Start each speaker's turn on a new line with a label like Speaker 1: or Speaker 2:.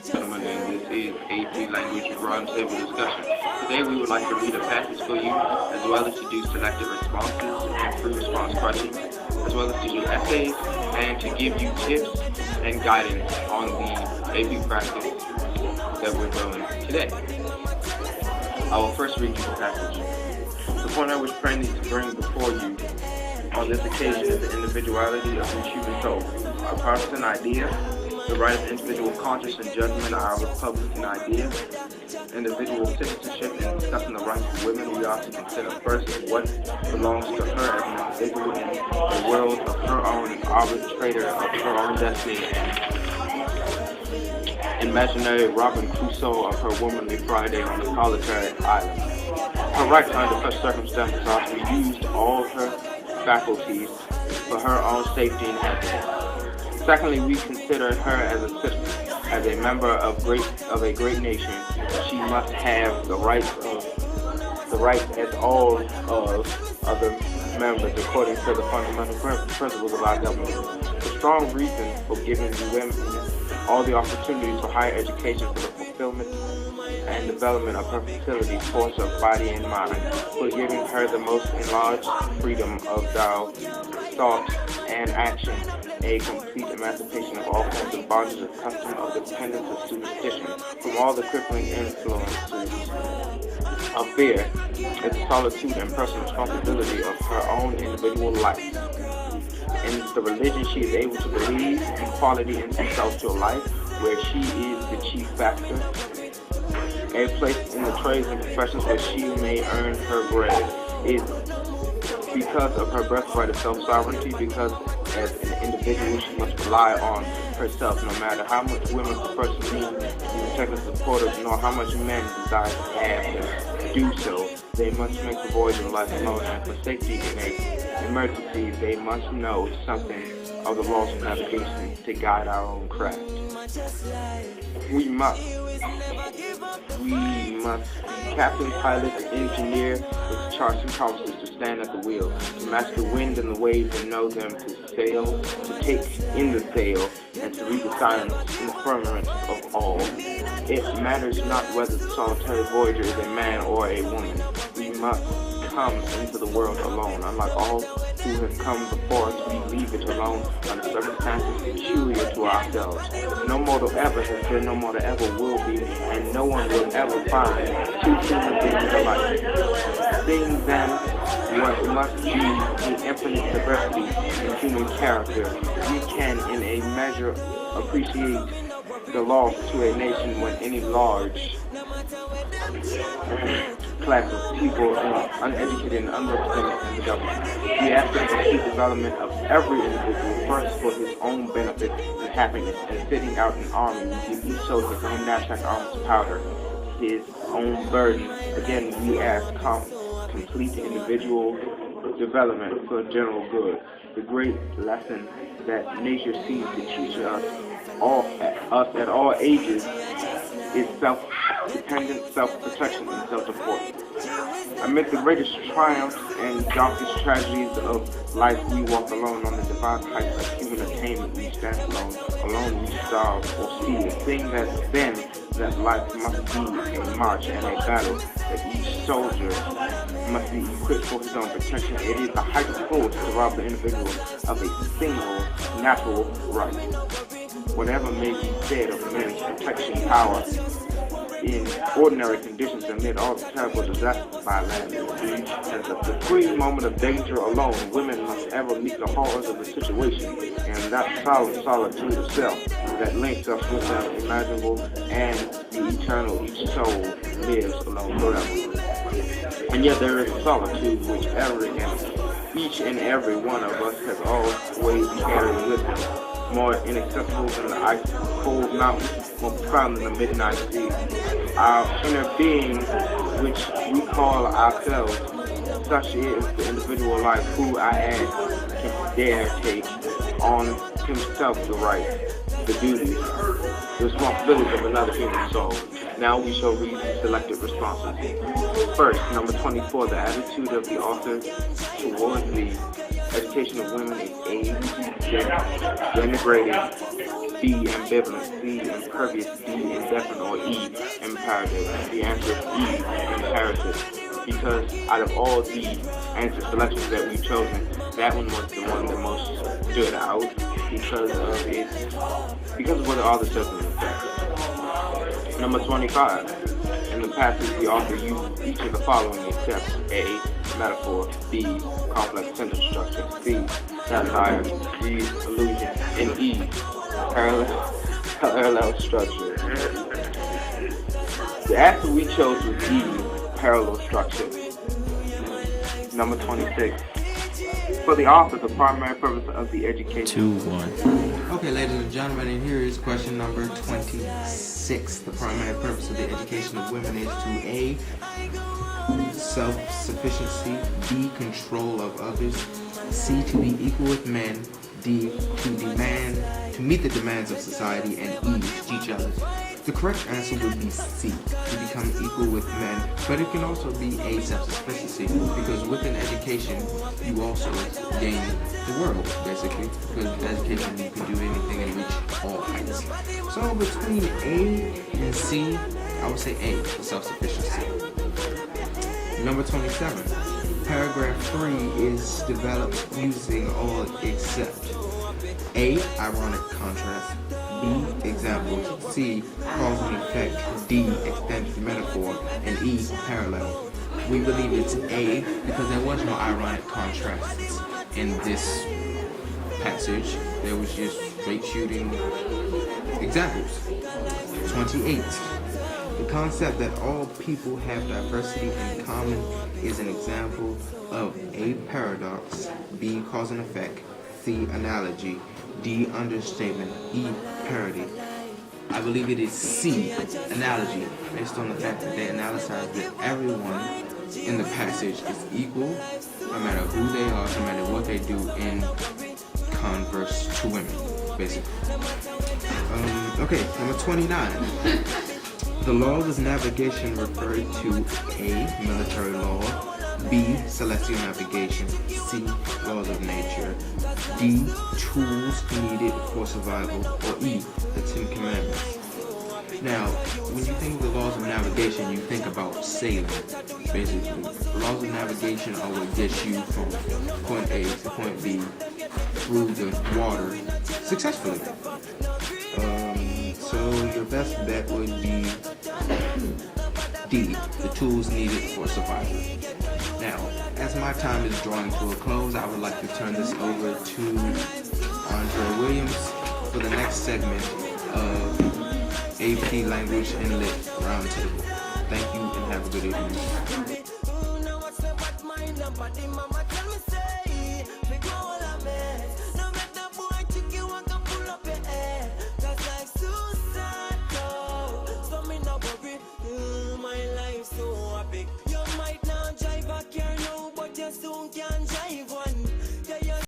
Speaker 1: Gentlemen, and this is AP Language Roundtable Discussion. Today we would like to read a passage for you, as well as to do selected responses and free response questions, as well as to do essays, and to give you tips and guidance on the AP practice that we're doing today. I will first read you the passage. The point I wish plainly to bring before you on this occasion is the individuality of the human soul, our Protestant idea, the right of individual conscience and judgment, our Republican idea, individual citizenship. In discussing the rights of women, we ought to consider first what belongs to her as an individual in the world of her own arbitrator of her own destiny, and imaginary Robin Crusoe of her womanly Friday on the solitary island. Her rights under such circumstances are to use all her faculties for her own safety and happiness. Secondly, we consider her as a citizen, as a member of a great nation. She must have the rights as all of other members, according to the fundamental principles of our government. The strong reason for giving women all the opportunities for higher education for the fulfillment and development of her facilities, force of body and mind, for giving her the most enlarged freedom of thought and action, a complete emancipation of all kinds of bondage of custom, of dependence, of superstition, from all the crippling influences of fear, its solitude and personal responsibility of her own individual life. In the religion she is able to believe, in quality and celestial life, where she is the chief factor, a place in the trades and professions where she may earn her bread, is because of her birthright of self-sovereignty, because as an individual she must rely on herself, no matter how much women prefer to be protected supporters, nor how much men desire to have them do so. They must make the voyage of life alone, and for safety in an emergency they must know something of the laws of navigation to guide our own craft. We must be captain, pilot, and engineer with charts and compasses to stand at the wheel, to match the wind and the waves and know them, to sail, to take in the sail, and to read the silence in the firmament of all. It matters not whether the solitary voyager is a man or a woman. We must come into the world alone. Unlike all who have come before us, we leave it alone under circumstances peculiar to ourselves. No mortal ever has been, no mortal ever will be, and no one will ever find two human beings alike. Seeing then what must be the infinite diversity in human character, we can in a measure appreciate the loss to a nation when any large class of people are uneducated and unrepresented in the government. We ask for the complete development of every individual, first for his own benefit and happiness, and fitting out an army, we give each soldier his own knapsack arms powder, his own burden. Again, we ask complete individual development for general good. The great lesson that nature seems to teach us at all ages is self-dependence, self-protection, and self-support. Amid the greatest triumphs and darkest tragedies of life, we walk alone on the divine heights of human attainment. We stand alone. Alone we starve or see. Seeing that then that life must be a march and a battle, that each soldier must be equipped for his own protection. It is the height of force to rob the individual of a single natural right. Whatever may be said of men's protection power in ordinary conditions amid all the terrible disasters by land and sea, at the supreme moment of danger alone, women must ever meet the horrors of the situation, and that solitude of self that links us with the imaginable and the eternal. Each soul lives alone forever. And yet there is a solitude which each and every one of us has always carried with him, more inaccessible than the ice cold mountains, more profound than the midnight sea. Our inner being, which we call ourselves, such is the individual life who I add can dare take on himself the right, the duties, the responsibilities of another human soul. Now we shall read selected responses. First, number 24, the attitude of the author towards the education of women is age, denigrating, B, ambivalent, C, impervious, D, indefinite, or E, imperative? The answer is E, imperative. Because out of all the answer selections that we've chosen, that one was the one that most stood out because of what all the symptoms said. Number 25. In the passage, the author used each of the following except A, metaphor, B, complex sentence structure, C, satire, D, allusion, and E, parallel structure. The answer we chose was E, parallel structure. Number 26. For the author, the primary purpose of the education.
Speaker 2: 2-1. Okay, ladies and gentlemen, and here is question number 26. The primary purpose of the education of women is to A, self-sufficiency, B, control of others, C, to be equal with men, D, to meet the demands of society, and E, to teach others. The correct answer would be C, to become equal with men, but it can also be A, self-sufficiency, because with an education, you also gain the world, basically, because with education, you can do anything and reach all heights. So between A and C, I would say A, for self-sufficiency. Number 27. Paragraph 3 is developed using all except A, ironic contrast, B, examples, C, cause and effect, D, extended metaphor, and E, parallel. We believe it's A because there was no ironic contrasts in this passage. There was just straight shooting examples. 28. The concept that all people have diversity in common is an example of A, paradox, B, cause and effect, C, analogy, D, understatement, E, parody. I believe it is C, analogy, based on the fact that they analyze that everyone in the passage is equal, no matter who they are, no matter what they do in converse to women, basically. Okay, number 29. The laws of navigation refer to A, military law, B, celestial navigation, C, laws of nature, D, tools needed for survival, or E, the Ten Commandments. Now, when you think of the laws of navigation, you think about sailing, basically. The laws of navigation are what gets you from point A to point B through the water successfully. So your best bet would be D, the tools needed for survival. Now, as my time is drawing to a close, I would like to turn this over to Andre Williams for the next segment of AP Language and Lit Roundtable. Thank you and have a good evening.